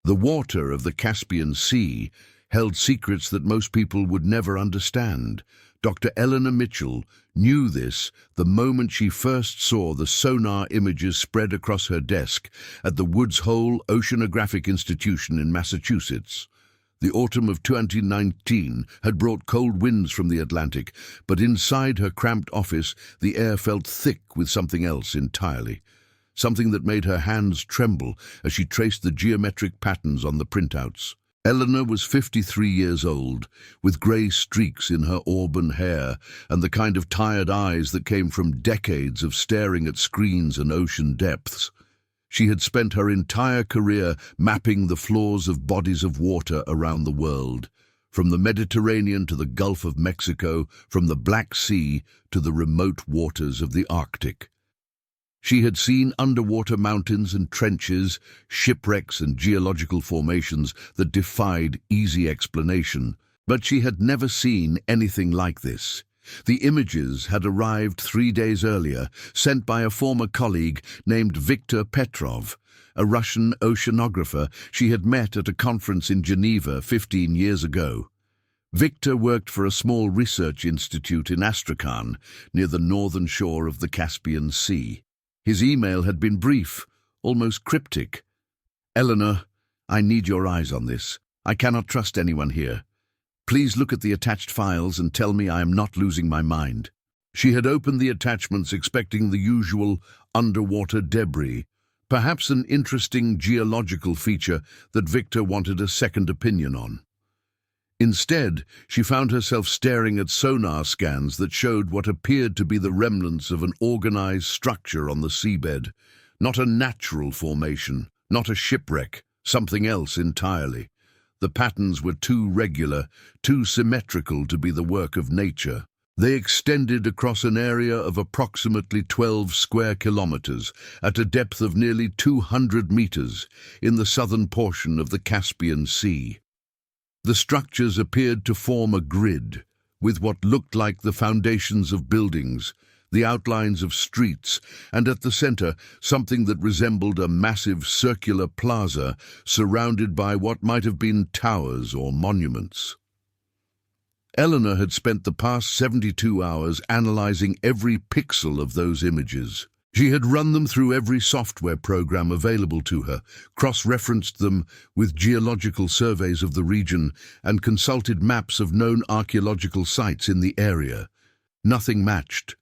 The water of the Caspian Sea held secrets that most people would never understand. Dr. Eleanor Mitchell knew this the moment she first saw the sonar images spread across her desk at the Woods Hole Oceanographic Institution in Massachusetts. The autumn of 2019 had brought cold winds from the Atlantic, but inside her cramped office the air felt thick with something else entirely. Something that made her hands tremble as she traced the geometric patterns on the printouts. Eleanor was 53 years old, with grey streaks in her auburn hair and the kind of tired eyes that came from decades of staring at screens and ocean depths. She had spent her entire career mapping the floors of bodies of water around the world, from the Mediterranean to the Gulf of Mexico, from the Black Sea to the remote waters of the Arctic. She had seen underwater mountains and trenches, shipwrecks and geological formations that defied easy explanation, but she had never seen anything like this. The images had arrived 3 days earlier, sent by a former colleague named Viktor Petrov, a Russian oceanographer she had met at a conference in Geneva 15 years ago. Viktor worked for a small research institute in Astrakhan, near the northern shore of the Caspian Sea. His email had been brief, almost cryptic. "Eleanor, I need your eyes on this. I cannot trust anyone here. Please look at the attached files and tell me I am not losing my mind." She had opened the attachments expecting the usual underwater debris, perhaps an interesting geological feature that Viktor wanted a second opinion on. Instead, she found herself staring at sonar scans that showed what appeared to be the remnants of an organized structure on the seabed. Not a natural formation, not a shipwreck, something else entirely. The patterns were too regular, too symmetrical to be the work of nature. They extended across an area of approximately 12 square kilometers at a depth of nearly 200 meters in the southern portion of the Caspian Sea. The structures appeared to form a grid, with what looked like the foundations of buildings, the outlines of streets, and at the center, something that resembled a massive circular plaza surrounded by what might have been towers or monuments. Eleanor had spent the past 72 hours analyzing every pixel of those images. She had run them through every software program available to her, cross-referenced them with geological surveys of the region, and consulted maps of known archaeological sites in the area. Nothing matched.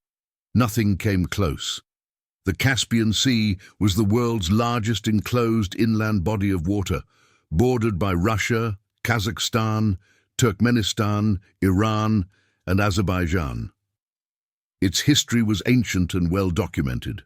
Nothing came close. The Caspian Sea was the world's largest enclosed inland body of water, bordered by Russia, Kazakhstan, Turkmenistan, Iran, and Azerbaijan. Its history was ancient and well documented.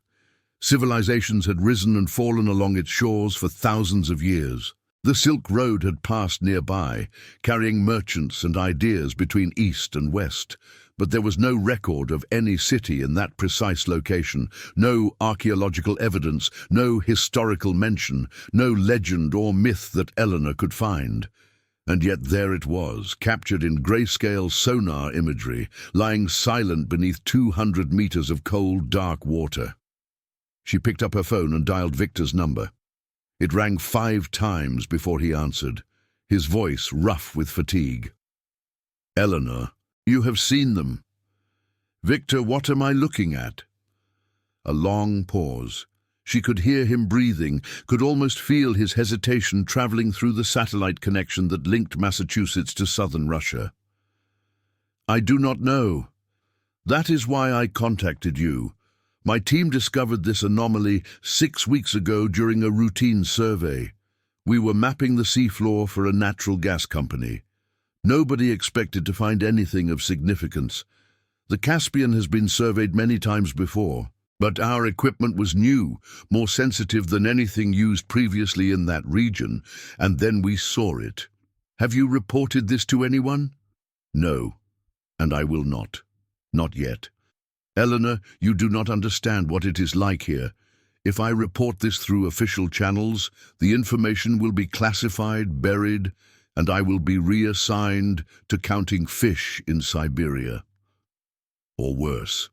Civilizations had risen and fallen along its shores for thousands of years. The Silk Road had passed nearby, carrying merchants and ideas between east and west, but there was no record of any city in that precise location, no archaeological evidence, no historical mention, no legend or myth that Eleanor could find. And yet there it was, captured in grayscale sonar imagery, lying silent beneath 200 meters of cold, dark water. She picked up her phone and dialed Victor's number. It rang 5 times before he answered, his voice rough with fatigue. "Eleanor, you have seen them." "Victor, what am I looking at?" A long pause. She could hear him breathing, could almost feel his hesitation traveling through the satellite connection that linked Massachusetts to southern Russia. "I do not know. That is why I contacted you. My team discovered this anomaly 6 weeks ago during a routine survey. We were mapping the seafloor for a natural gas company. Nobody expected to find anything of significance. The Caspian has been surveyed many times before, but our equipment was new, more sensitive than anything used previously in that region, and then we saw it. Have you reported this to anyone?" "No, and I will not. Not yet. Eleanor, you do not understand what it is like here. If I report this through official channels, the information will be classified, buried, and I will be reassigned to counting fish in Siberia. Or worse.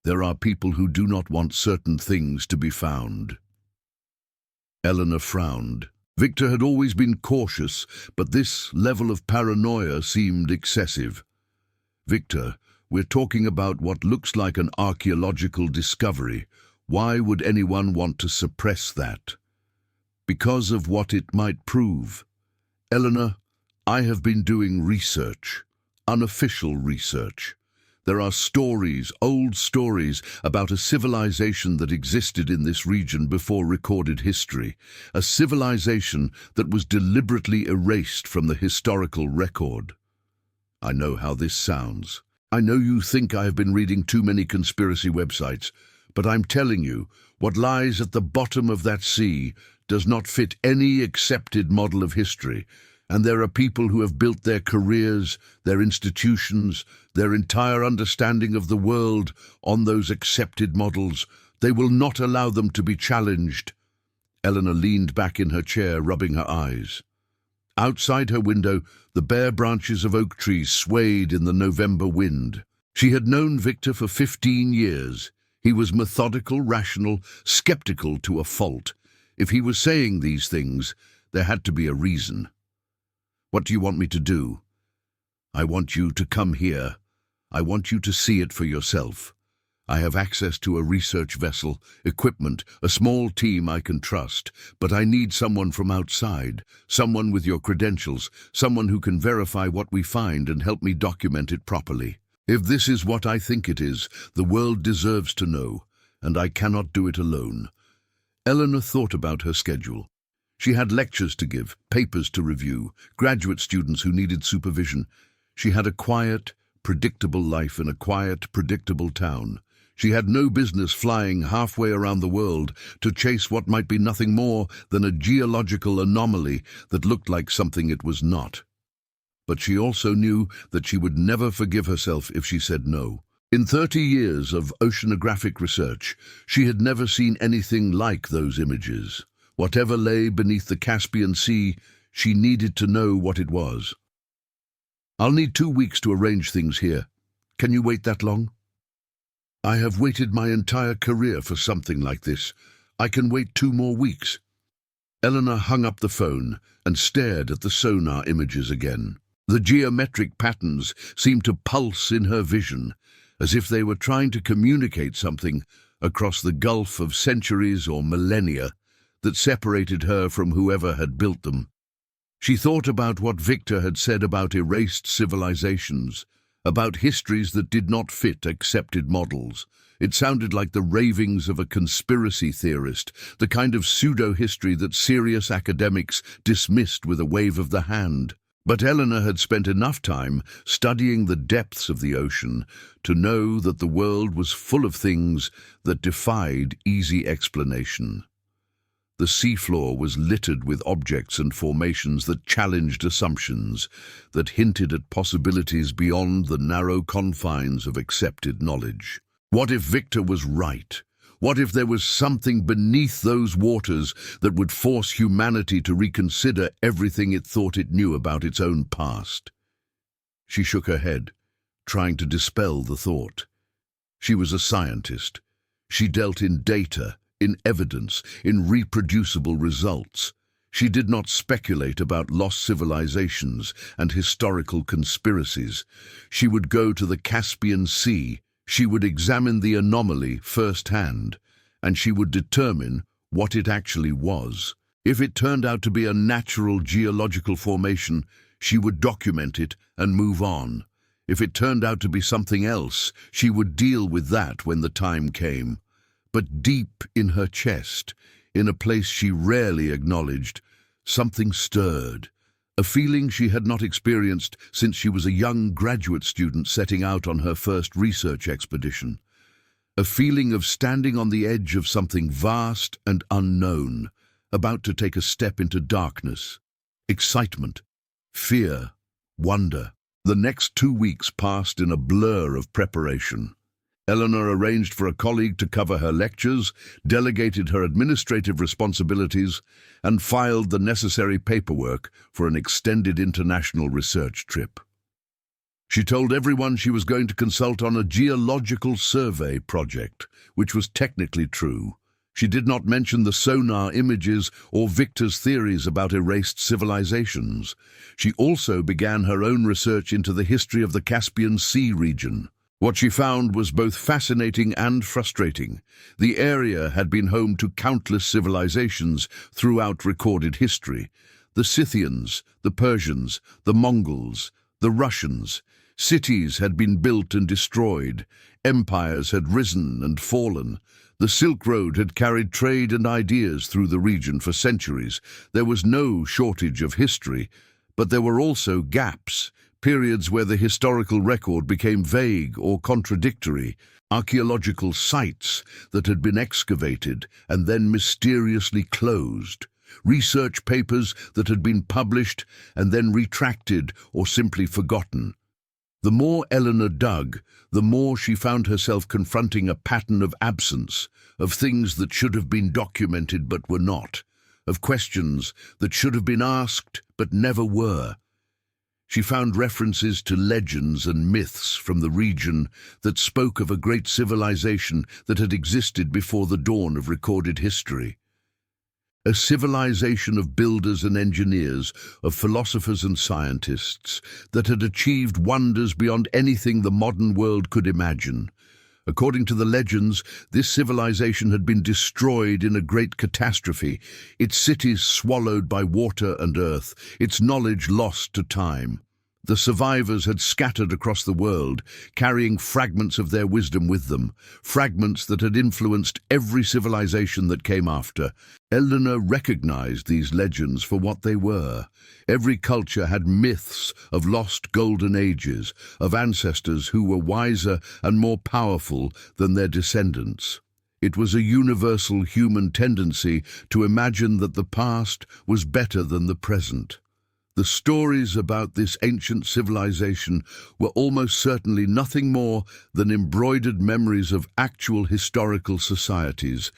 There are people who do not want certain things to be found." Eleanor frowned. Victor had always been cautious, but this level of paranoia seemed excessive. Victor, we're talking about what looks like an archaeological discovery. Why would anyone want to suppress that? Because of what it might prove. Eleanor, I have been doing research, unofficial research. There are stories, old stories, about a civilization that existed in this region before recorded history, a civilization that was deliberately erased from the historical record. I know how this sounds. I know you think I have been reading too many conspiracy websites, but I'm telling you, what lies at the bottom of that sea does not fit any accepted model of history. And there are people who have built their careers, their institutions, their entire understanding of the world on those accepted models. They will not allow them to be challenged. Eleanor leaned back in her chair, rubbing her eyes. Outside her window, the bare branches of oak trees swayed in the November wind. She had known Victor for 15 years. He was methodical, rational, skeptical to a fault. If he was saying these things, there had to be a reason. What do you want me to do? I want you to come here. I want you to see it for yourself. I have access to a research vessel, equipment, a small team I can trust, but I need someone from outside, someone with your credentials, someone who can verify what we find and help me document it properly. If this is what I think it is, the world deserves to know, and I cannot do it alone. Eleanor thought about her schedule. She had lectures to give, papers to review, graduate students who needed supervision. She had a quiet, predictable life in a quiet, predictable town. She had no business flying halfway around the world to chase what might be nothing more than a geological anomaly that looked like something it was not. But she also knew that she would never forgive herself if she said no. In 30 years of oceanographic research, she had never seen anything like those images. Whatever lay beneath the Caspian Sea, she needed to know what it was. I'll need 2 weeks to arrange things here. Can you wait that long? I have waited my entire career for something like this. I can wait 2 more weeks. Eleanor hung up the phone and stared at the sonar images again. The geometric patterns seemed to pulse in her vision, as if they were trying to communicate something across the gulf of centuries or millennia that separated her from whoever had built them. She thought about what Victor had said about erased civilizations, about histories that did not fit accepted models. It sounded like the ravings of a conspiracy theorist, the kind of pseudo-history that serious academics dismissed with a wave of the hand. But Eleanor had spent enough time studying the depths of the ocean to know that the world was full of things that defied easy explanation. The seafloor was littered with objects and formations that challenged assumptions, that hinted at possibilities beyond the narrow confines of accepted knowledge. What if Victor was right? What if there was something beneath those waters that would force humanity to reconsider everything it thought it knew about its own past? She shook her head, trying to dispel the thought. She was a scientist. She dealt in data, in evidence, in reproducible results. She did not speculate about lost civilizations and historical conspiracies. She would go to the Caspian Sea. She would examine the anomaly firsthand, and she would determine what it actually was. If it turned out to be a natural geological formation, she would document it and move on. If it turned out to be something else, she would deal with that when the time came. But deep in her chest, in a place she rarely acknowledged, something stirred, a feeling she had not experienced since she was a young graduate student setting out on her first research expedition. A feeling of standing on the edge of something vast and unknown, about to take a step into darkness. Excitement, fear, wonder. The next 2 weeks passed in a blur of preparation. Eleanor arranged for a colleague to cover her lectures, delegated her administrative responsibilities, and filed the necessary paperwork for an extended international research trip. She told everyone she was going to consult on a geological survey project, which was technically true. She did not mention the sonar images or Victor's theories about erased civilizations. She also began her own research into the history of the Caspian Sea region. What she found was both fascinating and frustrating. The area had been home to countless civilizations throughout recorded history. The Scythians, the Persians, the Mongols, the Russians. Cities had been built and destroyed. Empires had risen and fallen. The Silk Road had carried trade and ideas through the region for centuries. There was no shortage of history, but there were also gaps, periods where the historical record became vague or contradictory, archaeological sites that had been excavated and then mysteriously closed, research papers that had been published and then retracted or simply forgotten. The more Eleanor dug, the more she found herself confronting a pattern of absence, of things that should have been documented but were not, of questions that should have been asked but never were. She found references to legends and myths from the region that spoke of a great civilization that had existed before the dawn of recorded history. A civilization of builders and engineers, of philosophers and scientists, that had achieved wonders beyond anything the modern world could imagine. According to the legends, this civilization had been destroyed in a great catastrophe, its cities swallowed by water and earth, its knowledge lost to time. The survivors had scattered across the world, carrying fragments of their wisdom with them, fragments that had influenced every civilization that came after. Eleanor recognized these legends for what they were. Every culture had myths of lost golden ages, of ancestors who were wiser and more powerful than their descendants. It was a universal human tendency to imagine that the past was better than the present. The stories about this ancient civilization were almost certainly nothing more than embroidered memories of actual historical societies,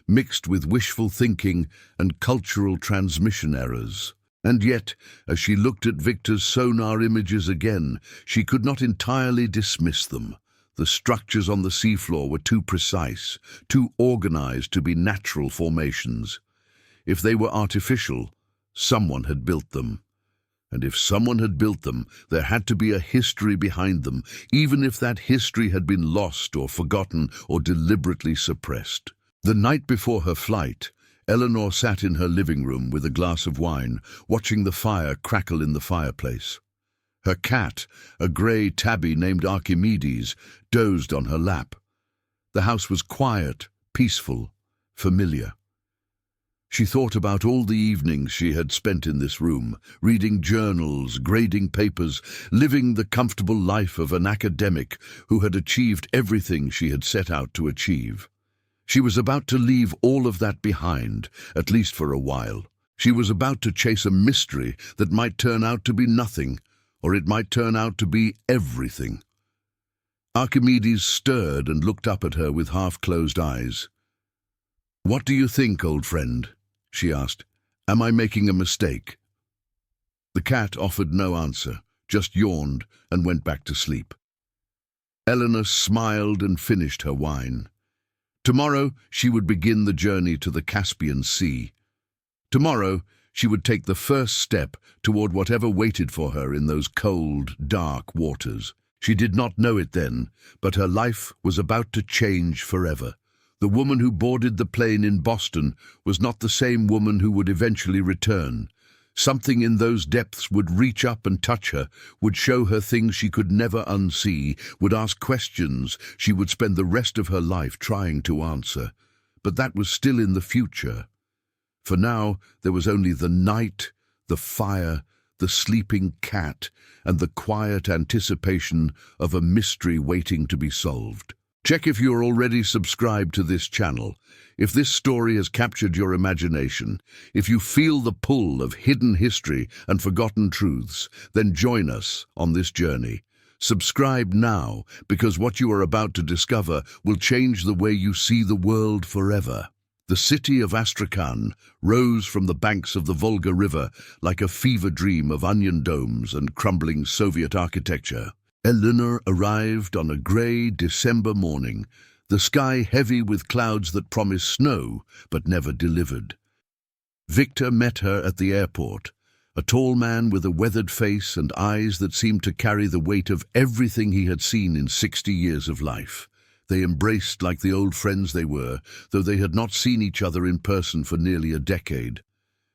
mixed with wishful thinking and cultural transmission errors. And yet, as she looked at Victor's sonar images again, she could not entirely dismiss them. The structures on the seafloor were too precise, too organized to be natural formations. If they were artificial, someone had built them. And if someone had built them, there had to be a history behind them, even if that history had been lost or forgotten or deliberately suppressed. The night before her flight, Eleanor sat in her living room with a glass of wine, watching the fire crackle in the fireplace. Her cat, a grey tabby named Archimedes, dozed on her lap. The house was quiet, peaceful, familiar. She thought about all the evenings she had spent in this room, reading journals, grading papers, living the comfortable life of an academic who had achieved everything she had set out to achieve. She was about to leave all of that behind, at least for a while. She was about to chase a mystery that might turn out to be nothing, or it might turn out to be everything. Archimedes stirred and looked up at her with half-closed eyes. "What do you think, old friend?" she asked. "Am I making a mistake?" The cat offered no answer, just yawned and went back to sleep. Eleanor smiled and finished her wine. Tomorrow she would begin the journey to the Caspian Sea. Tomorrow she would take the first step toward whatever waited for her in those cold, dark waters. She did not know it then, but her life was about to change forever. The woman who boarded the plane in Boston was not the same woman who would eventually return. Something in those depths would reach up and touch her, would show her things she could never unsee, would ask questions she would spend the rest of her life trying to answer. But that was still in the future. For now, there was only the night, the fire, the sleeping cat, and the quiet anticipation of a mystery waiting to be solved. Check if you're already subscribed to this channel. If this story has captured your imagination, if you feel the pull of hidden history and forgotten truths, then join us on this journey. Subscribe now, because what you are about to discover will change the way you see the world forever. The city of Astrakhan rose from the banks of the Volga River like a fever dream of onion domes and crumbling Soviet architecture. Eleanor arrived on a grey December morning. the sky heavy with clouds that promised snow but never delivered. Victor met her at the airport, a tall man with a weathered face and eyes that seemed to carry the weight of everything he had seen in 60 years of life. They embraced like the old friends they were, though they had not seen each other in person for nearly a decade.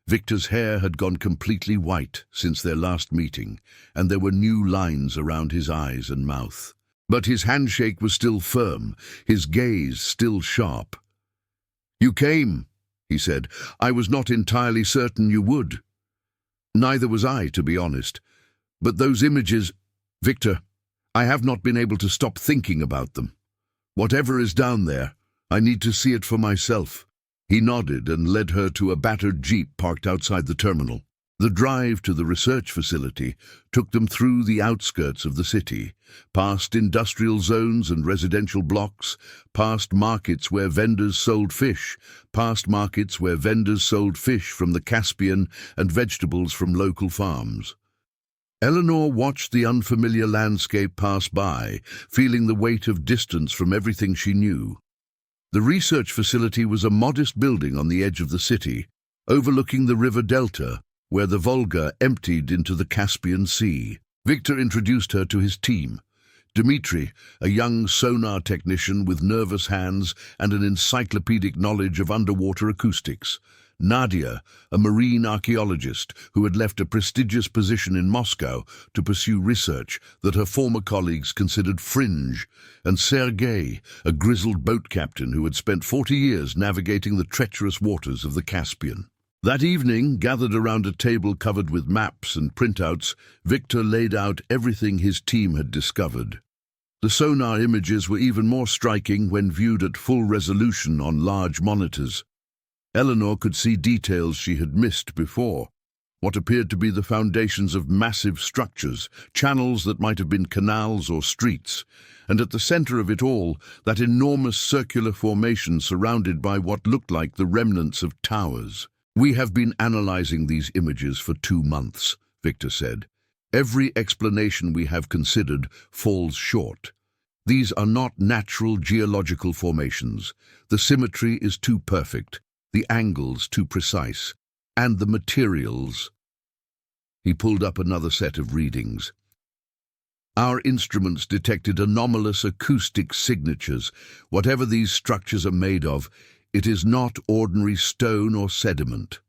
Victor's hair had gone completely white since their last meeting, and there were new lines around his eyes and mouth. But his handshake was still firm, his gaze still sharp. "You came," he said. "I was not entirely certain you would." "Neither was I, to be honest. But those images, Victor, I have not been able to stop thinking about them. Whatever is down there, I need to see it for myself." He nodded and led her to a battered jeep parked outside the terminal. The drive to the research facility took them through the outskirts of the city, past industrial zones and residential blocks, past markets where vendors sold fish, from the Caspian and vegetables from local farms. Eleanor watched the unfamiliar landscape pass by, feeling the weight of distance from everything she knew. The research facility was a modest building on the edge of the city, overlooking the river delta, where the Volga emptied into the Caspian Sea. Victor introduced her to his team. Dmitri, a young sonar technician with nervous hands and an encyclopedic knowledge of underwater acoustics. Nadia, a marine archaeologist who had left a prestigious position in Moscow to pursue research that her former colleagues considered fringe, and Sergei, a grizzled boat captain who had spent 40 years navigating the treacherous waters of the Caspian. That evening, gathered around a table covered with maps and printouts, Victor laid out everything his team had discovered. The sonar images were even more striking when viewed at full resolution on large monitors. Eleanor could see details she had missed before, what appeared to be the foundations of massive structures, channels that might have been canals or streets, and at the center of it all, that enormous circular formation surrounded by what looked like the remnants of towers. "We have been analyzing these images for 2 months, Victor said. "Every explanation we have considered falls short. These are not natural geological formations. The symmetry is too perfect, the angles too precise, and the materials." He pulled up another set of readings. "Our instruments detected anomalous acoustic signatures. Whatever these structures are made of, it is not ordinary stone or sediment."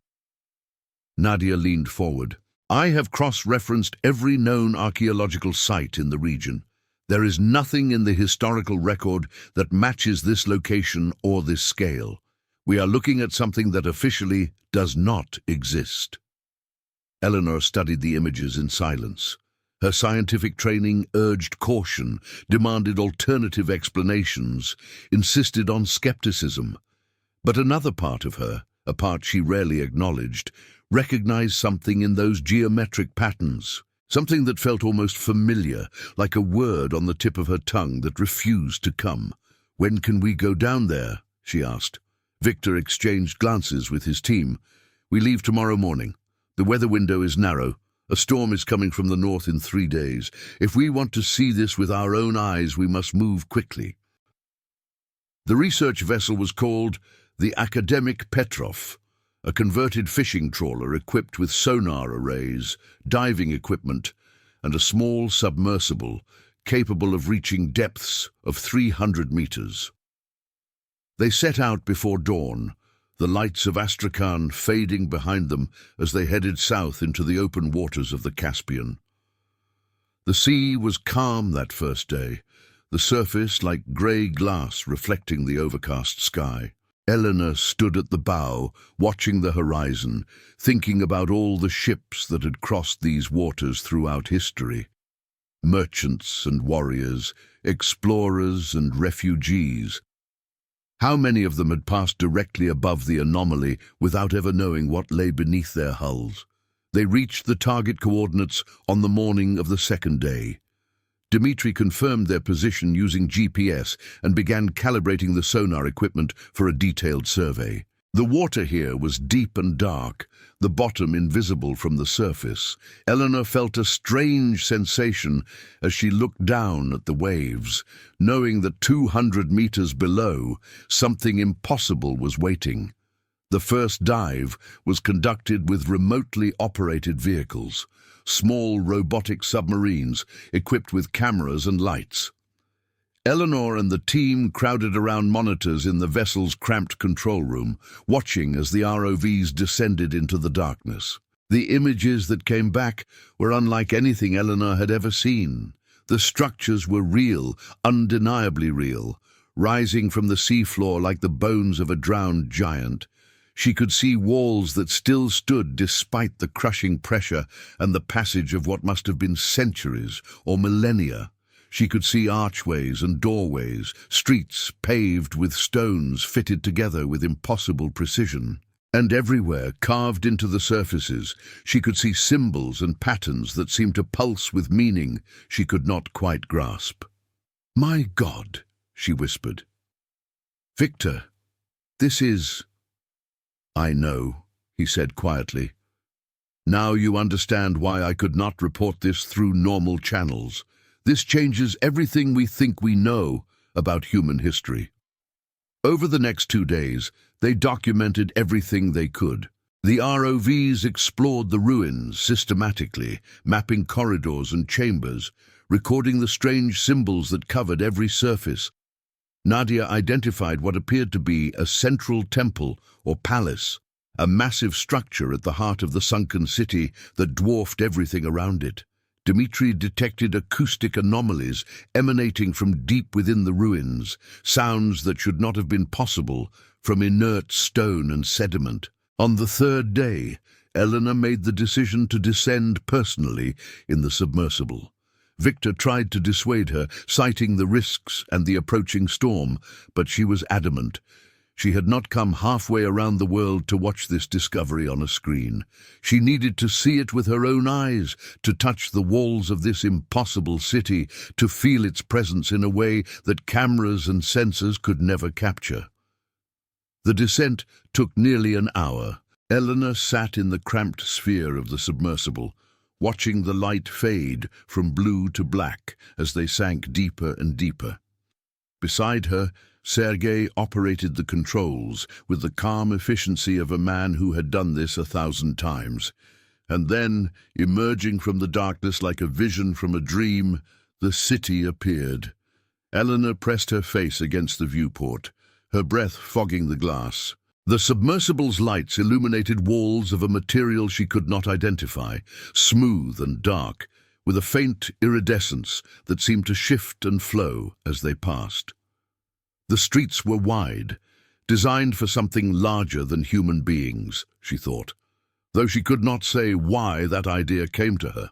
Nadia leaned forward. "I have cross-referenced every known archaeological site in the region. There is nothing in the historical record that matches this location or this scale. We are looking at something that officially does not exist." Eleanor studied the images in silence. Her scientific training urged caution, demanded alternative explanations, insisted on skepticism. But another part of her, a part she rarely acknowledged, recognized something in those geometric patterns, something that felt almost familiar, like a word on the tip of her tongue that refused to come. "When can we go down there?" she asked. Victor exchanged glances with his team. "We leave tomorrow morning. The weather window is narrow. A storm is coming from the north in 3 days. If we want to see this with our own eyes, we must move quickly." The research vessel was called the Academic Petrov, a converted fishing trawler equipped with sonar arrays, diving equipment, and a small submersible capable of reaching depths of 300 meters. They set out before dawn, the lights of Astrakhan fading behind them as they headed south into the open waters of the Caspian. The sea was calm that first day, the surface like grey glass reflecting the overcast sky. Eleanor stood at the bow, watching the horizon, thinking about all the ships that had crossed these waters throughout history. Merchants and warriors, explorers and refugees. How many of them had passed directly above the anomaly without ever knowing what lay beneath their hulls? They reached the target coordinates on the morning of the second day. Dmitri confirmed their position using GPS and began calibrating the sonar equipment for a detailed survey. The water here was deep and dark, the bottom invisible from the surface. Eleanor felt a strange sensation as she looked down at the waves, knowing that 200 meters below, something impossible was waiting. The first dive was conducted with remotely operated vehicles, small robotic submarines equipped with cameras and lights. Eleanor and the team crowded around monitors in the vessel's cramped control room, watching as the ROVs descended into the darkness. The images that came back were unlike anything Eleanor had ever seen. The structures were real, undeniably real, rising from the seafloor like the bones of a drowned giant. She could see walls that still stood despite the crushing pressure and the passage of what must have been centuries or millennia. She could see archways and doorways, streets paved with stones fitted together with impossible precision. And everywhere, carved into the surfaces, she could see symbols and patterns that seemed to pulse with meaning she could not quite grasp. "My God," she whispered. "Victor, this is—" "I know," he said quietly. "Now you understand why I could not report this through normal channels. This changes everything we think we know about human history." Over the next 2 days, they documented everything they could. The ROVs explored the ruins systematically, mapping corridors and chambers, recording the strange symbols that covered every surface. Nadia identified what appeared to be a central temple or palace, a massive structure at the heart of the sunken city that dwarfed everything around it. Dmitri detected acoustic anomalies emanating from deep within the ruins, sounds that should not have been possible from inert stone and sediment. On the 3rd day, Eleanor made the decision to descend personally in the submersible. Victor tried to dissuade her, citing the risks and the approaching storm, but she was adamant. She had not come halfway around the world to watch this discovery on a screen. She needed to see it with her own eyes, to touch the walls of this impossible city, to feel its presence in a way that cameras and sensors could never capture. The descent took nearly an hour. Eleanor sat in the cramped sphere of the submersible, watching the light fade from blue to black as they sank deeper and deeper. Beside her, Sergei operated the controls with the calm efficiency of a man who had done this 1,000 times. And then, emerging from the darkness like a vision from a dream, the city appeared. Eleanor pressed her face against the viewport, her breath fogging the glass. The submersible's lights illuminated walls of a material she could not identify, smooth and dark, with a faint iridescence that seemed to shift and flow as they passed. The streets were wide, designed for something larger than human beings, she thought, though she could not say why that idea came to her.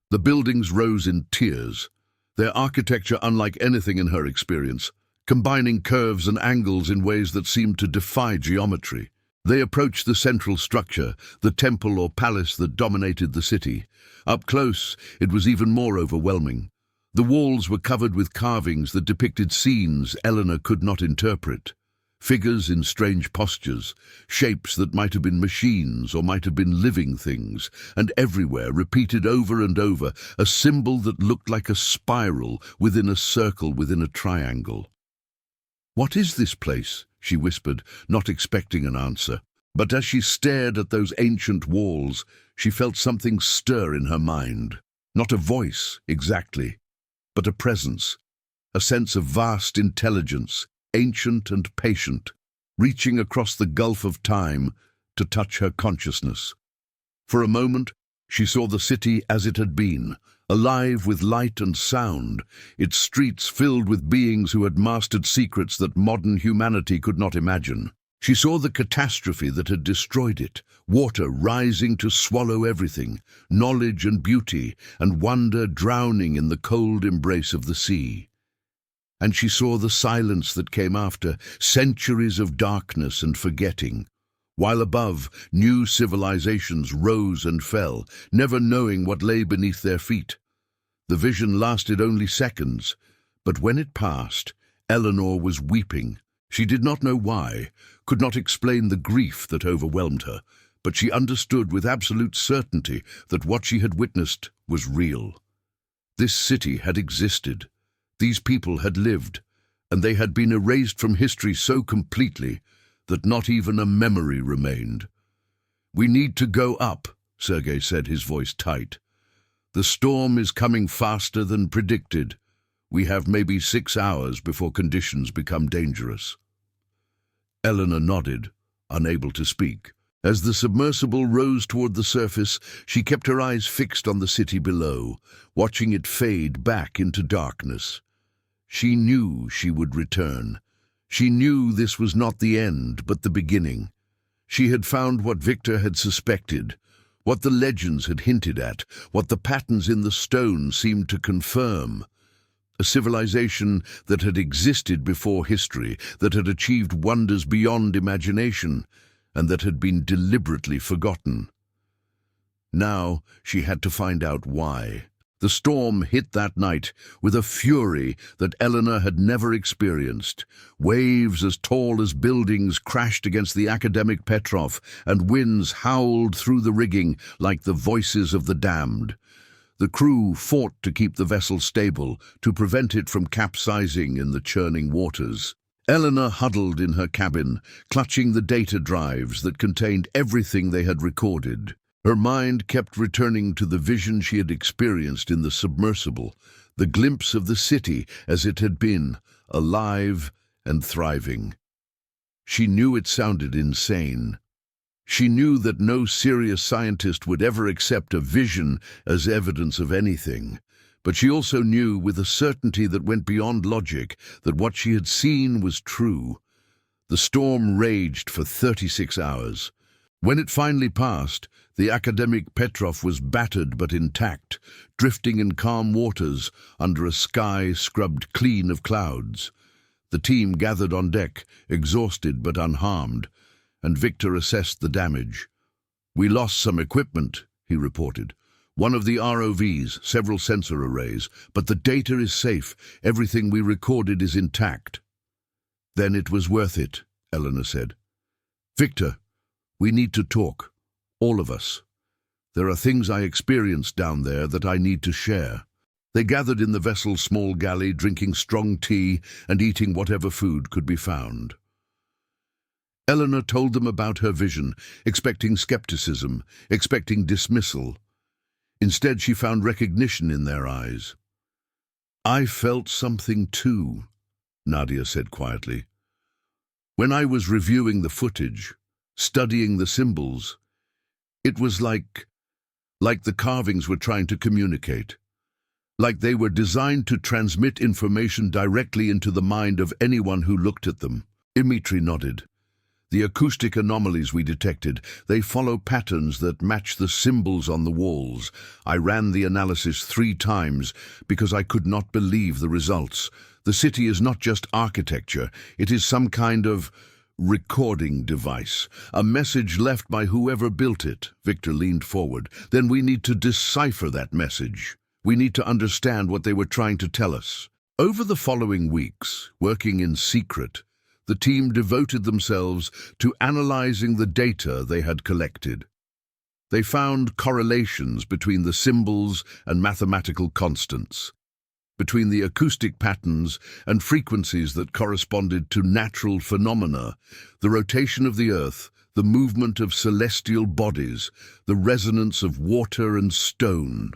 The buildings rose in tiers, their architecture unlike anything in her experience, combining curves and angles in ways that seemed to defy geometry. They approached the central structure, the temple or palace that dominated the city. Up close, it was even more overwhelming. The walls were covered with carvings that depicted scenes Eleanor could not interpret. Figures in strange postures, shapes that might have been machines or might have been living things, and everywhere, repeated over and over, a symbol that looked like a spiral within a circle within a triangle. "What is this place?" she whispered, not expecting an answer. But as she stared at those ancient walls, she felt something stir in her mind. Not a voice, exactly, but a presence, a sense of vast intelligence, ancient and patient, reaching across the gulf of time to touch her consciousness. For a moment, she saw the city as it had been, alive with light and sound, its streets filled with beings who had mastered secrets that modern humanity could not imagine. She saw the catastrophe that had destroyed it, water rising to swallow everything, knowledge and beauty and wonder drowning in the cold embrace of the sea. And she saw the silence that came after, centuries of darkness and forgetting, while above, new civilizations rose and fell, never knowing what lay beneath their feet. The vision lasted only seconds, but when it passed, Eleanor was weeping. She did not know why, could not explain the grief that overwhelmed her, but she understood with absolute certainty that what she had witnessed was real. This city had existed. These people had lived, and they had been erased from history so completely that not even a memory remained. "We need to go up," Sergei said, his voice tight. "The storm is coming faster than predicted. We have maybe 6 hours before conditions become dangerous." Eleanor nodded, unable to speak. As the submersible rose toward the surface, she kept her eyes fixed on the city below, watching it fade back into darkness. She knew she would return. She knew this was not the end, but the beginning. She had found what Victor had suspected, what the legends had hinted at, what the patterns in the stone seemed to confirm. A civilization that had existed before history, that had achieved wonders beyond imagination, and that had been deliberately forgotten. Now she had to find out why. The storm hit that night with a fury that Eleanor had never experienced. Waves as tall as buildings crashed against the academic Petrov, and winds howled through the rigging like the voices of the damned. The crew fought to keep the vessel stable, to prevent it from capsizing in the churning waters. Eleanor huddled in her cabin, clutching the data drives that contained everything they had recorded. Her mind kept returning to the vision she had experienced in the submersible, the glimpse of the city as it had been, alive and thriving. She knew it sounded insane. She knew that no serious scientist would ever accept a vision as evidence of anything. But she also knew, with a certainty that went beyond logic, that what she had seen was true. The storm raged for 36 hours. When it finally passed, the academic Petrov was battered but intact, drifting in calm waters under a sky scrubbed clean of clouds. The team gathered on deck, exhausted but unharmed, and Victor assessed the damage. "We lost some equipment," he reported. "One of the ROVs, several sensor arrays, but the data is safe. Everything we recorded is intact." "Then it was worth it," Eleanor said. "Victor, we need to talk. All of us. There are things I experienced down there that I need to share." They gathered in the vessel's small galley, drinking strong tea and eating whatever food could be found. Eleanor told them about her vision, expecting skepticism, expecting dismissal. Instead, she found recognition in their eyes. "I felt something too," Nadia said quietly. "When I was reviewing the footage, studying the symbols, it was like the carvings were trying to communicate. Like they were designed to transmit information directly into the mind of anyone who looked at them." Dimitri nodded. "The acoustic anomalies we detected, they follow patterns that match the symbols on the walls. I ran the analysis 3 times because I could not believe the results. The city is not just architecture, it is some kind of recording device, a message left by whoever built it." Victor leaned forward. "Then we need to decipher that message. We need to understand what they were trying to tell us." Over the following weeks, working in secret, the team devoted themselves to analyzing the data they had collected. They found correlations between the symbols and mathematical constants, between the acoustic patterns and frequencies that corresponded to natural phenomena, the rotation of the Earth, the movement of celestial bodies, the resonance of water and stone.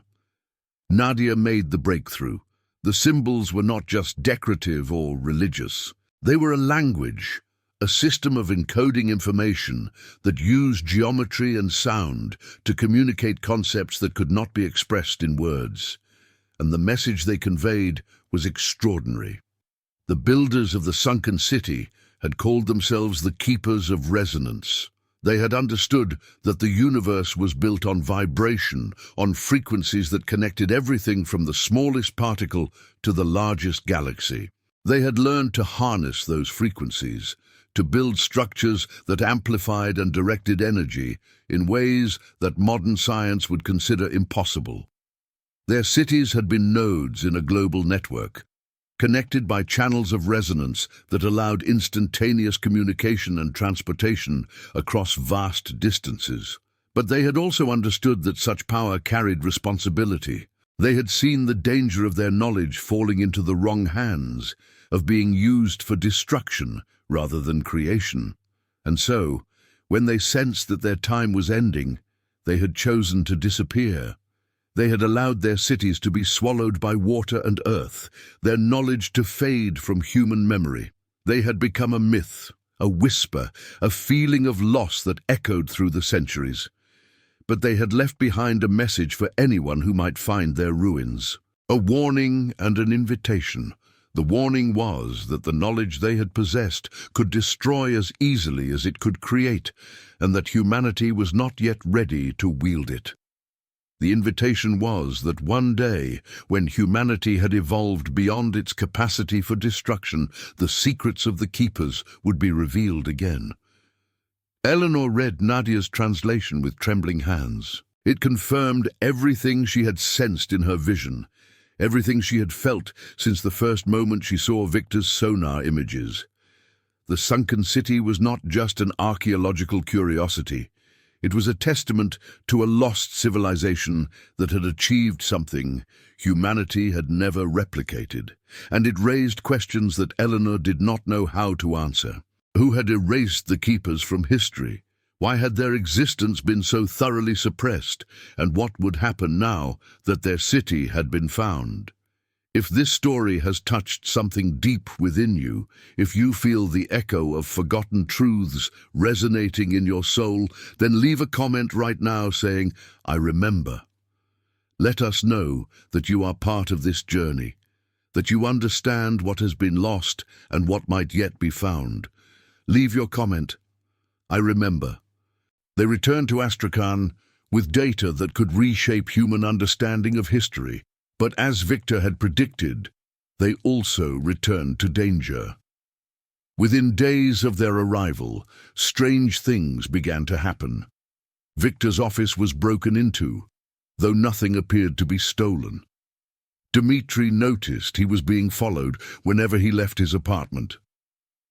Nadia made the breakthrough. The symbols were not just decorative or religious. They were a language, a system of encoding information that used geometry and sound to communicate concepts that could not be expressed in words. And the message they conveyed was extraordinary. The builders of the sunken city had called themselves the Keepers of Resonance. They had understood that the universe was built on vibration, on frequencies that connected everything from the smallest particle to the largest galaxy. They had learned to harness those frequencies, to build structures that amplified and directed energy in ways that modern science would consider impossible. Their cities had been nodes in a global network, connected by channels of resonance that allowed instantaneous communication and transportation across vast distances. But they had also understood that such power carried responsibility. They had seen the danger of their knowledge falling into the wrong hands, of being used for destruction rather than creation. And so, when they sensed that their time was ending, they had chosen to disappear. They had allowed their cities to be swallowed by water and earth, their knowledge to fade from human memory. They had become a myth, a whisper, a feeling of loss that echoed through the centuries. But they had left behind a message for anyone who might find their ruins. A warning and an invitation. The warning was that the knowledge they had possessed could destroy as easily as it could create, and that humanity was not yet ready to wield it. The invitation was that one day, when humanity had evolved beyond its capacity for destruction, the secrets of the Keepers would be revealed again. Eleanor read Nadia's translation with trembling hands. It confirmed everything she had sensed in her vision, everything she had felt since the first moment she saw Victor's sonar images. The sunken city was not just an archaeological curiosity. It was a testament to a lost civilization that had achieved something humanity had never replicated, and it raised questions that Eleanor did not know how to answer. Who had erased the Keepers from history? Why had their existence been so thoroughly suppressed? And what would happen now that their city had been found? If this story has touched something deep within you, if you feel the echo of forgotten truths resonating in your soul, then leave a comment right now saying, "I remember." Let us know that you are part of this journey, that you understand what has been lost and what might yet be found. Leave your comment. I remember. They returned to Astrakhan with data that could reshape human understanding of history. But as Victor had predicted, they also returned to danger. Within days of their arrival, strange things began to happen. Victor's office was broken into, though nothing appeared to be stolen. Dmitri noticed he was being followed whenever he left his apartment.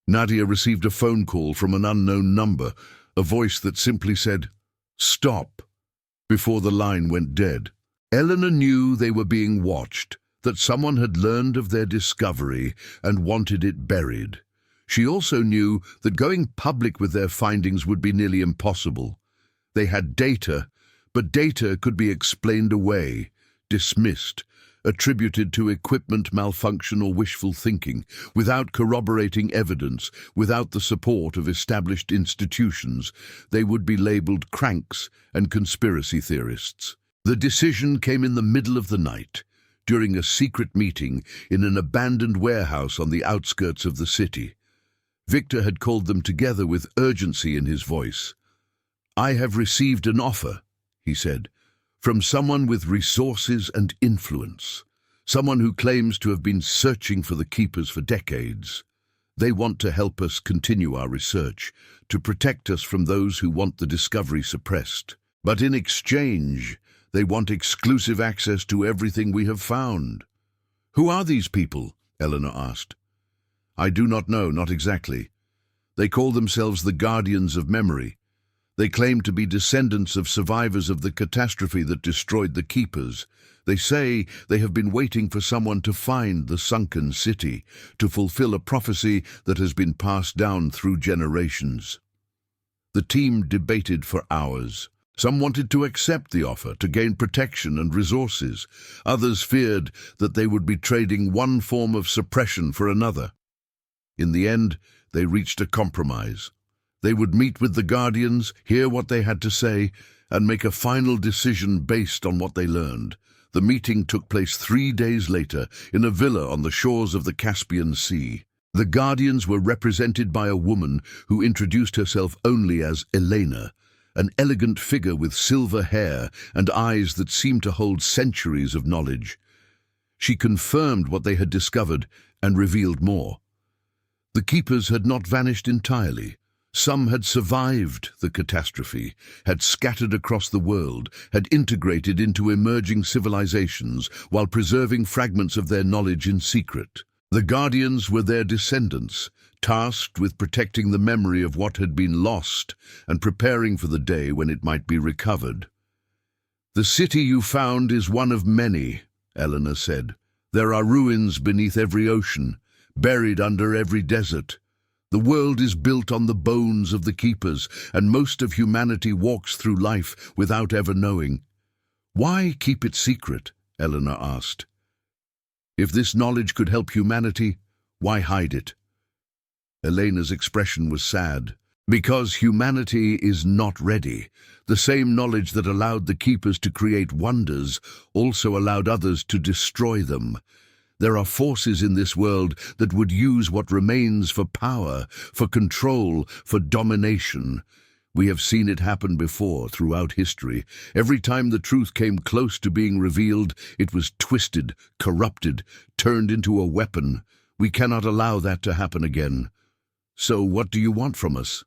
Nadia received a phone call from an unknown number, a voice that simply said, "Stop," before the line went dead. Eleanor knew they were being watched, that someone had learned of their discovery and wanted it buried. She also knew that going public with their findings would be nearly impossible. They had data, but data could be explained away, dismissed, attributed to equipment malfunction or wishful thinking, without corroborating evidence, without the support of established institutions. They would be labeled cranks and conspiracy theorists. The decision came in the middle of the night, during a secret meeting in an abandoned warehouse on the outskirts of the city. Victor had called them together with urgency in his voice. "I have received an offer," he said, "from someone with resources and influence, someone who claims to have been searching for the Keepers for decades. They want to help us continue our research, to protect us from those who want the discovery suppressed. But in exchange, they want exclusive access to everything we have found." "Who are these people?" Eleanor asked. "I do not know, not exactly. They call themselves the Guardians of Memory. They claim to be descendants of survivors of the catastrophe that destroyed the Keepers. They say they have been waiting for someone to find the sunken city, to fulfill a prophecy that has been passed down through generations." The team debated for hours. Some wanted to accept the offer to gain protection and resources. Others feared that they would be trading one form of suppression for another. In the end, they reached a compromise. They would meet with the Guardians, hear what they had to say, and make a final decision based on what they learned. The meeting took place 3 days later in a villa on the shores of the Caspian Sea. The Guardians were represented by a woman who introduced herself only as Elena, an elegant figure with silver hair and eyes that seemed to hold centuries of knowledge. She confirmed what they had discovered and revealed more. The Keepers had not vanished entirely. Some had survived the catastrophe, had scattered across the world, had integrated into emerging civilizations while preserving fragments of their knowledge in secret. The Guardians were their descendants, tasked with protecting the memory of what had been lost and preparing for the day when it might be recovered. "The city you found is one of many," Eleanor said. "There are ruins beneath every ocean, buried under every desert. The world is built on the bones of the keepers, and most of humanity walks through life without ever knowing." "Why keep it secret?" Eleanor asked. "If this knowledge could help humanity, why hide it?" Elena's expression was sad. "Because humanity is not ready. The same knowledge that allowed the keepers to create wonders also allowed others to destroy them. There are forces in this world that would use what remains for power, for control, for domination. We have seen it happen before throughout history. Every time the truth came close to being revealed, it was twisted, corrupted, turned into a weapon. We cannot allow that to happen again. So what do you want from us?"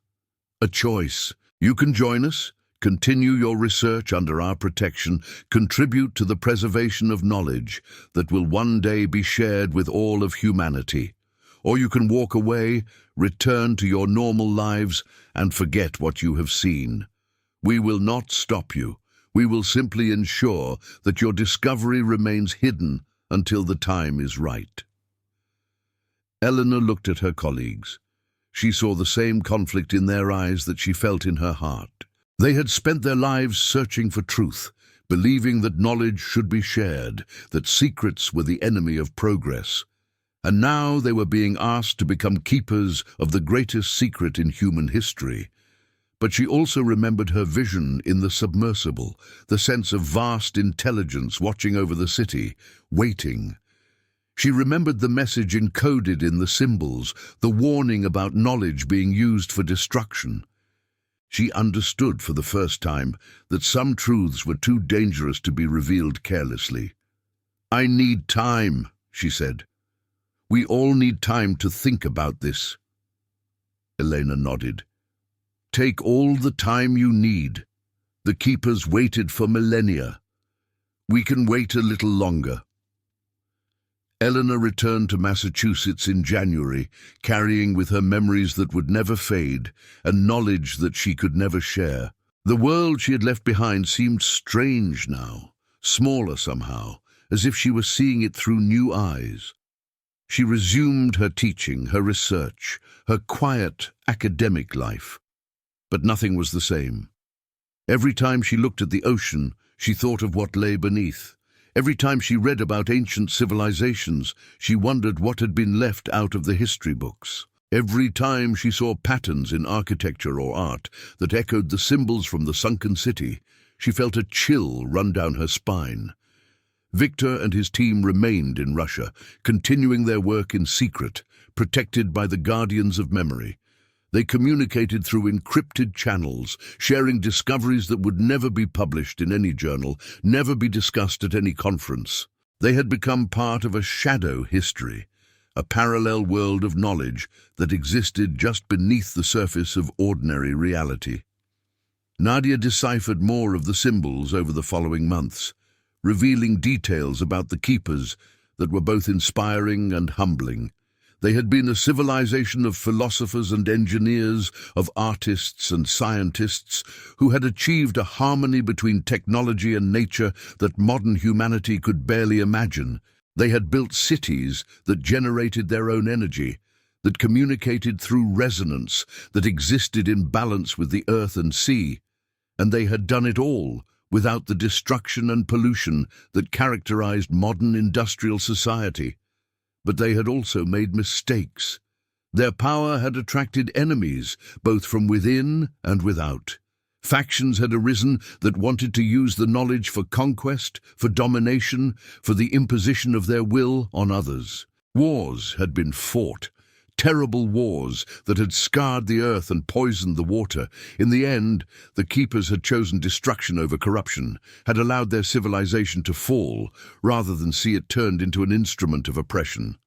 "A choice. You can join us, continue your research under our protection, contribute to the preservation of knowledge that will one day be shared with all of humanity. Or you can walk away, return to your normal lives, and forget what you have seen. We will not stop you. We will simply ensure that your discovery remains hidden until the time is right." Eleanor looked at her colleagues. She saw the same conflict in their eyes that she felt in her heart. They had spent their lives searching for truth, believing that knowledge should be shared, that secrets were the enemy of progress. And now they were being asked to become keepers of the greatest secret in human history. But she also remembered her vision in the submersible, the sense of vast intelligence watching over the city, waiting. She remembered the message encoded in the symbols, the warning about knowledge being used for destruction. She understood for the first time that some truths were too dangerous to be revealed carelessly. "I need time," she said. "We all need time to think about this." Elena nodded. "Take all the time you need. The keepers waited for millennia. We can wait a little longer." Eleanor returned to Massachusetts in January, carrying with her memories that would never fade and knowledge that she could never share. The world she had left behind seemed strange now, smaller somehow, as if she were seeing it through new eyes. She resumed her teaching, her research, her quiet academic life. But nothing was the same. Every time she looked at the ocean, she thought of what lay beneath. Every time she read about ancient civilizations, she wondered what had been left out of the history books. Every time she saw patterns in architecture or art that echoed the symbols from the sunken city, she felt a chill run down her spine. Victor and his team remained in Russia, continuing their work in secret, protected by the Guardians of Memory. They communicated through encrypted channels, sharing discoveries that would never be published in any journal, never be discussed at any conference. They had become part of a shadow history, a parallel world of knowledge that existed just beneath the surface of ordinary reality. Nadia deciphered more of the symbols over the following months, revealing details about the keepers that were both inspiring and humbling. They had been a civilization of philosophers and engineers, of artists and scientists, who had achieved a harmony between technology and nature that modern humanity could barely imagine. They had built cities that generated their own energy, that communicated through resonance, that existed in balance with the earth and sea. And they had done it all without the destruction and pollution that characterized modern industrial society. But they had also made mistakes. Their power had attracted enemies, both from within and without. Factions had arisen that wanted to use the knowledge for conquest, for domination, for the imposition of their will on others. Wars had been fought, terrible wars that had scarred the earth and poisoned the water. In the end, the keepers had chosen destruction over corruption, had allowed their civilization to fall, rather than see it turned into an instrument of oppression.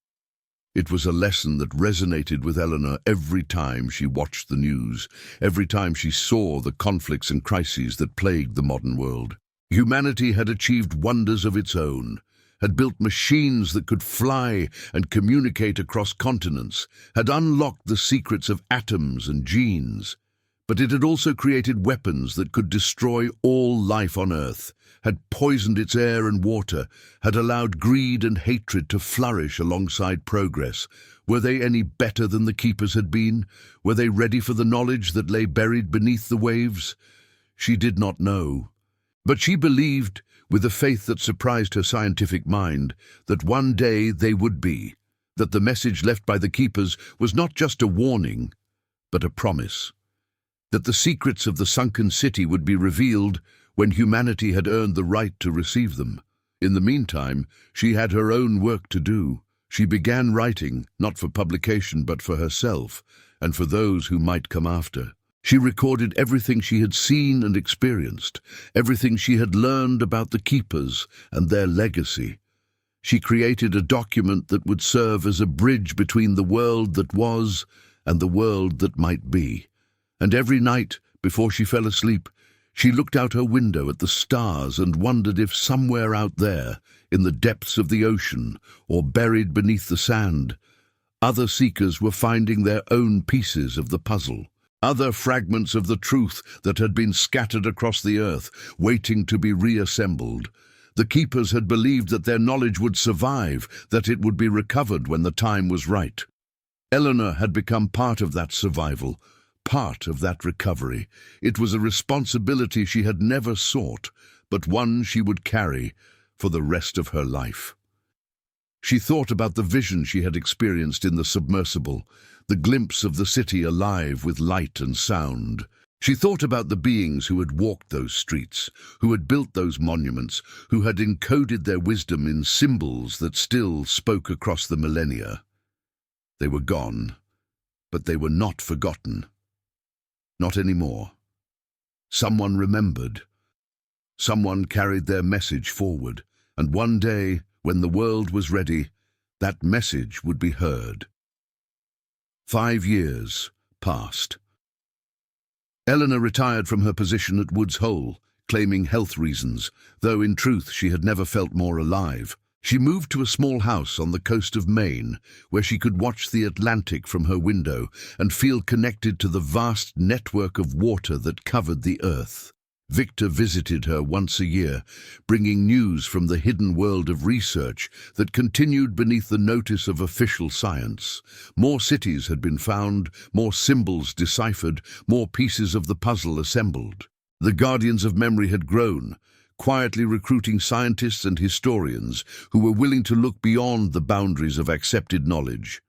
It was a lesson that resonated with Eleanor every time she watched the news, every time she saw the conflicts and crises that plagued the modern world. Humanity had achieved wonders of its own, had built machines that could fly and communicate across continents, had unlocked the secrets of atoms and genes. But it had also created weapons that could destroy all life on Earth, had poisoned its air and water, had allowed greed and hatred to flourish alongside progress. Were they any better than the Keepers had been? Were they ready for the knowledge that lay buried beneath the waves? She did not know. But she believed, with a faith that surprised her scientific mind, that one day they would be, that the message left by the Keepers was not just a warning, but a promise, that the secrets of the sunken city would be revealed when humanity had earned the right to receive them. In the meantime, she had her own work to do. She began writing, not for publication but for herself, and for those who might come after. She recorded everything she had seen and experienced, everything she had learned about the Keepers and their legacy. She created a document that would serve as a bridge between the world that was and the world that might be. And every night, before she fell asleep, she looked out her window at the stars and wondered if somewhere out there, in the depths of the ocean or buried beneath the sand, other seekers were finding their own pieces of the puzzle, other fragments of the truth that had been scattered across the earth, waiting to be reassembled. The Keepers had believed that their knowledge would survive, that it would be recovered when the time was right. Eleanor had become part of that survival, part of that recovery. It was a responsibility she had never sought, but one she would carry for the rest of her life. She thought about the vision she had experienced in the submersible, the glimpse of the city alive with light and sound. She thought about the beings who had walked those streets, who had built those monuments, who had encoded their wisdom in symbols that still spoke across the millennia. They were gone, but they were not forgotten. Not anymore. Someone remembered. Someone carried their message forward, and one day, when the world was ready, that message would be heard. 5 years passed. Eleanor retired from her position at Woods Hole, claiming health reasons, though in truth she had never felt more alive. She moved to a small house on the coast of Maine, where she could watch the Atlantic from her window and feel connected to the vast network of water that covered the earth. Victor visited her once a year, bringing news from the hidden world of research that continued beneath the notice of official science. More cities had been found, more symbols deciphered, more pieces of the puzzle assembled. The Guardians of Memory had grown, quietly recruiting scientists and historians who were willing to look beyond the boundaries of accepted knowledge.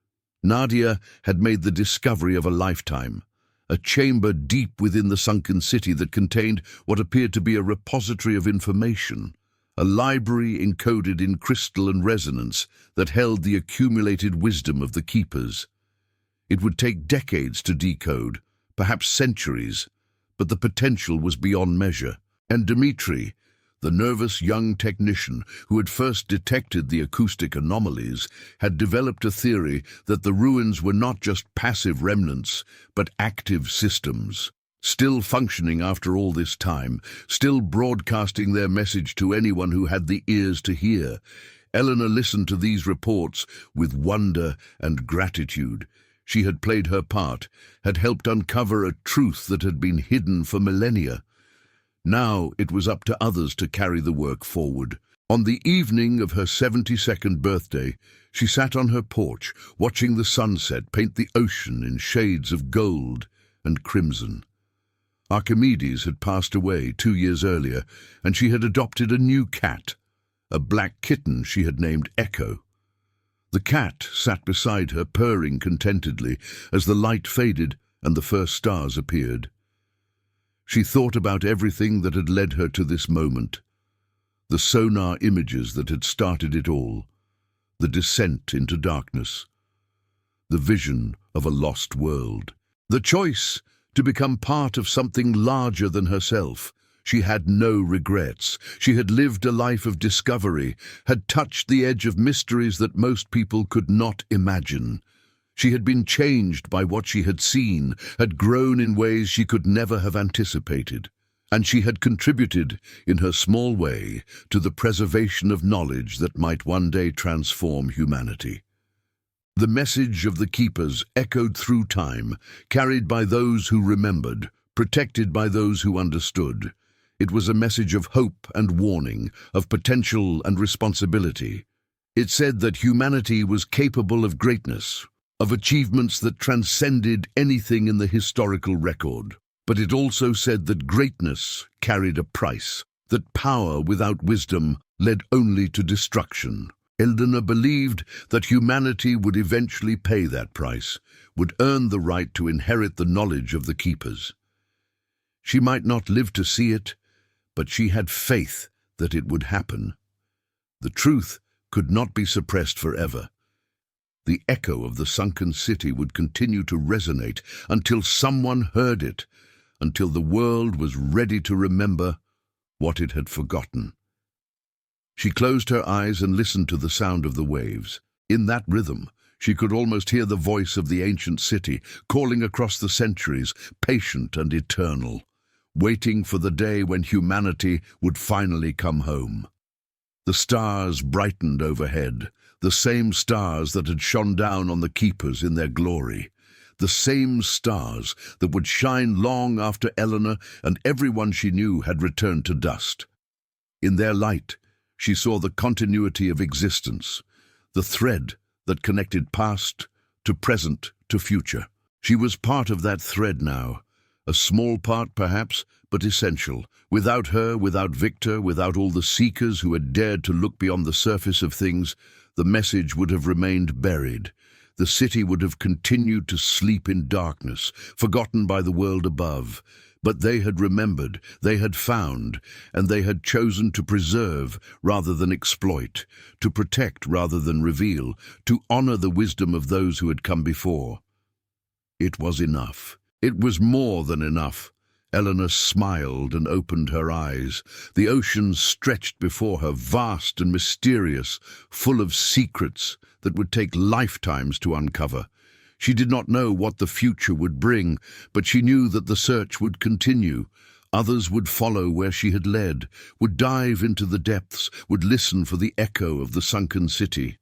Nadia had made the discovery of a lifetime, a chamber deep within the sunken city that contained what appeared to be a repository of information, a library encoded in crystal and resonance that held the accumulated wisdom of the Keepers. It would take decades to decode, perhaps centuries, but the potential was beyond measure. And Dmitri, the nervous young technician who had first detected the acoustic anomalies, had developed a theory that the ruins were not just passive remnants, but active systems, still functioning after all this time, still broadcasting their message to anyone who had the ears to hear. Eleanor listened to these reports with wonder and gratitude. She had played her part, had helped uncover a truth that had been hidden for millennia. Now it was up to others to carry the work forward. On the evening of her 72nd birthday, she sat on her porch, watching the sunset paint the ocean in shades of gold and crimson. Archimedes had passed away 2 years earlier, and she had adopted a new cat, a black kitten she had named Echo. The cat sat beside her, purring contentedly as the light faded and the first stars appeared. She thought about everything that had led her to this moment, the sonar images that had started it all, the descent into darkness, the vision of a lost world, the choice to become part of something larger than herself. She had no regrets. She had lived a life of discovery, had touched the edge of mysteries that most people could not imagine. She had been changed by what she had seen, had grown in ways she could never have anticipated. and she had contributed, in her small way, to the preservation of knowledge that might one day transform humanity. The message of the keepers echoed through time, carried by those who remembered, protected by those who understood. It was a message of hope and warning, of potential and responsibility. It said that humanity was capable of greatness, of achievements that transcended anything in the historical record. But it also said that greatness carried a price, that power without wisdom led only to destruction. Eleanor believed that humanity would eventually pay that price, would earn the right to inherit the knowledge of the keepers. She might not live to see it, but she had faith that it would happen. The truth could not be suppressed forever. The echo of the sunken city would continue to resonate until someone heard it, until the world was ready to remember what it had forgotten. She closed her eyes and listened to the sound of the waves. In that rhythm, she could almost hear the voice of the ancient city, calling across the centuries, patient and eternal, waiting for the day when humanity would finally come home. The stars brightened overhead, the same stars that had shone down on the keepers in their glory, the same stars that would shine long after Eleanor and everyone she knew had returned to dust. In their light, she saw the continuity of existence, the thread that connected past to present to future. She was part of that thread now, a small part perhaps, but essential. Without her, without Victor, without all the seekers who had dared to look beyond the surface of things, the message would have remained buried. The city would have continued to sleep in darkness, forgotten by the world above. But they had remembered, they had found, and they had chosen to preserve rather than exploit, to protect rather than reveal, to honor the wisdom of those who had come before. It was enough. It was more than enough. Eleanor smiled and opened her eyes. The ocean stretched before her, vast and mysterious, full of secrets that would take lifetimes to uncover. She did not know what the future would bring, but she knew that the search would continue. Others would follow where she had led, would dive into the depths, would listen for the echo of the sunken city.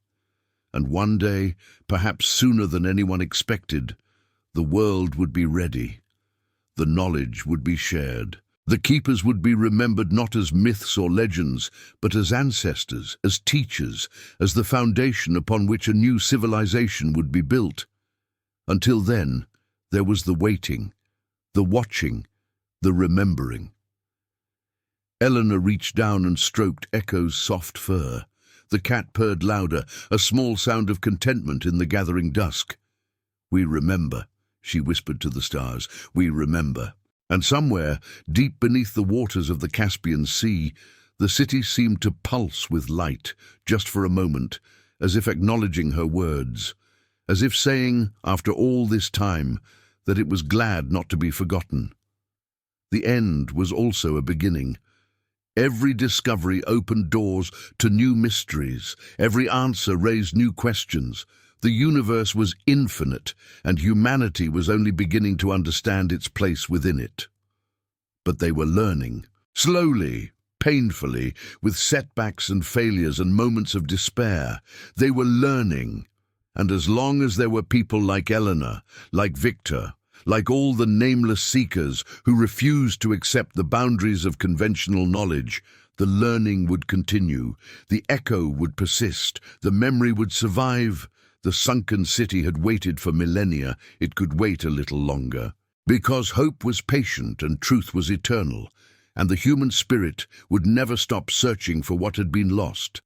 And one day, perhaps sooner than anyone expected, the world would be ready. The knowledge would be shared. The keepers would be remembered not as myths or legends, but as ancestors, as teachers, as the foundation upon which a new civilization would be built. Until then, there was the waiting, the watching, the remembering. Eleanor reached down and stroked Echo's soft fur. The cat purred louder, a small sound of contentment in the gathering dusk. "We remember," she whispered to the stars. "We remember." And somewhere, deep beneath the waters of the Caspian Sea, the city seemed to pulse with light, just for a moment, as if acknowledging her words, as if saying, after all this time, that it was glad not to be forgotten. The end was also a beginning. Every discovery opened doors to new mysteries. Every answer raised new questions. The universe was infinite, and humanity was only beginning to understand its place within it. But they were learning, slowly, painfully, with setbacks and failures and moments of despair. They were learning. And as long as there were people like Eleanor, like Victor, like all the nameless seekers who refused to accept the boundaries of conventional knowledge, the learning would continue, the echo would persist, the memory would survive. The sunken city had waited for millennia. It could wait a little longer. Because hope was patient and truth was eternal, and the human spirit would never stop searching for what had been lost.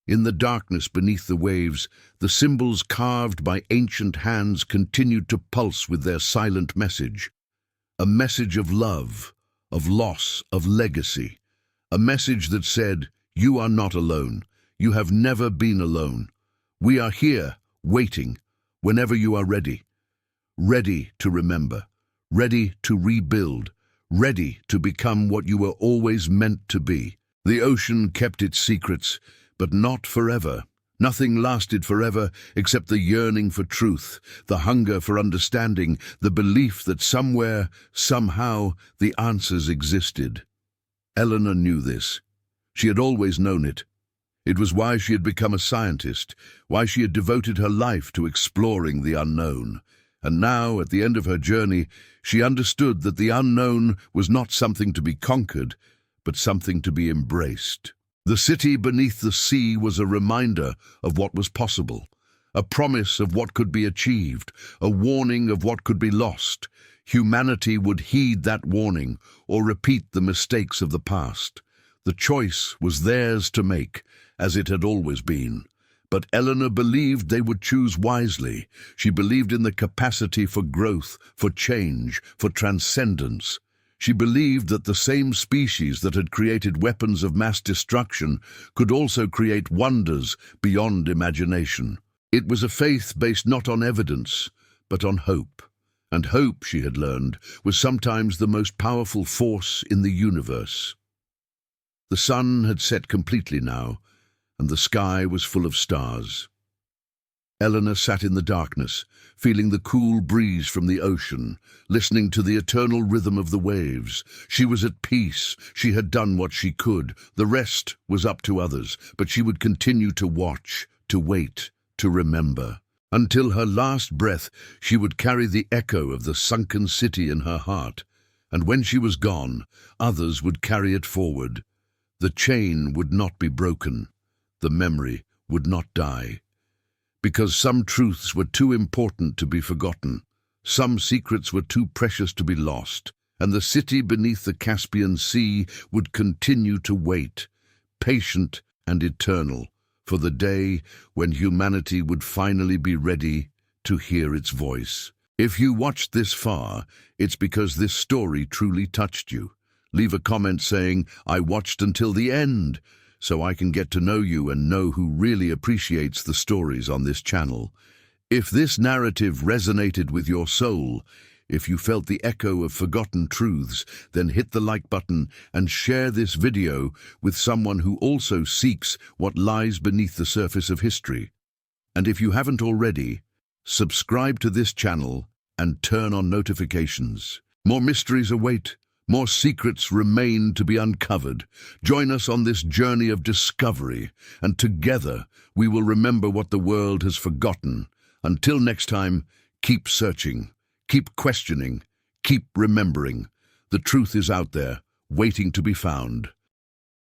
In the darkness beneath the waves, the symbols carved by ancient hands continued to pulse with their silent message. A message of love, of loss, of legacy. A message that said, "You are not alone. You have never been alone. We are here, waiting, whenever you are ready. Ready to remember, ready to rebuild, ready to become what you were always meant to be." The ocean kept its secrets, but not forever. Nothing lasted forever except the yearning for truth, the hunger for understanding, the belief that somewhere, somehow, the answers existed. Eleanor knew this. She had always known it. It was why she had become a scientist, why she had devoted her life to exploring the unknown. And now, at the end of her journey, she understood that the unknown was not something to be conquered, but something to be embraced. The city beneath the sea was a reminder of what was possible, a promise of what could be achieved, a warning of what could be lost. Humanity would heed that warning or repeat the mistakes of the past. The choice was theirs to make, as it had always been. But Eleanor believed they would choose wisely. She believed in the capacity for growth, for change, for transcendence. She believed that the same species that had created weapons of mass destruction could also create wonders beyond imagination. It was a faith based not on evidence, but on hope. And hope, she had learned, was sometimes the most powerful force in the universe. The sun had set completely now, and the sky was full of stars. Eleanor sat in the darkness, feeling the cool breeze from the ocean, listening to the eternal rhythm of the waves. She was at peace. She had done what she could. The rest was up to others, but she would continue to watch, to wait, to remember. Until her last breath, she would carry the echo of the sunken city in her heart. And when she was gone, others would carry it forward. The chain would not be broken. The memory would not die. Because some truths were too important to be forgotten, some secrets were too precious to be lost, and the city beneath the Caspian Sea would continue to wait, patient and eternal, for the day when humanity would finally be ready to hear its voice. If you watched this far, it's because this story truly touched you. Leave a comment saying, "I watched until the end," so I can get to know you and know who really appreciates the stories on this channel. If this narrative resonated with your soul, if you felt the echo of forgotten truths, then hit the like button and share this video with someone who also seeks what lies beneath the surface of history. And if you haven't already, subscribe to this channel and turn on notifications. More mysteries await. More secrets remain to be uncovered. Join us on this journey of discovery, and together we will remember what the world has forgotten. Until next time, keep searching, keep questioning, keep remembering. The truth is out there, waiting to be found.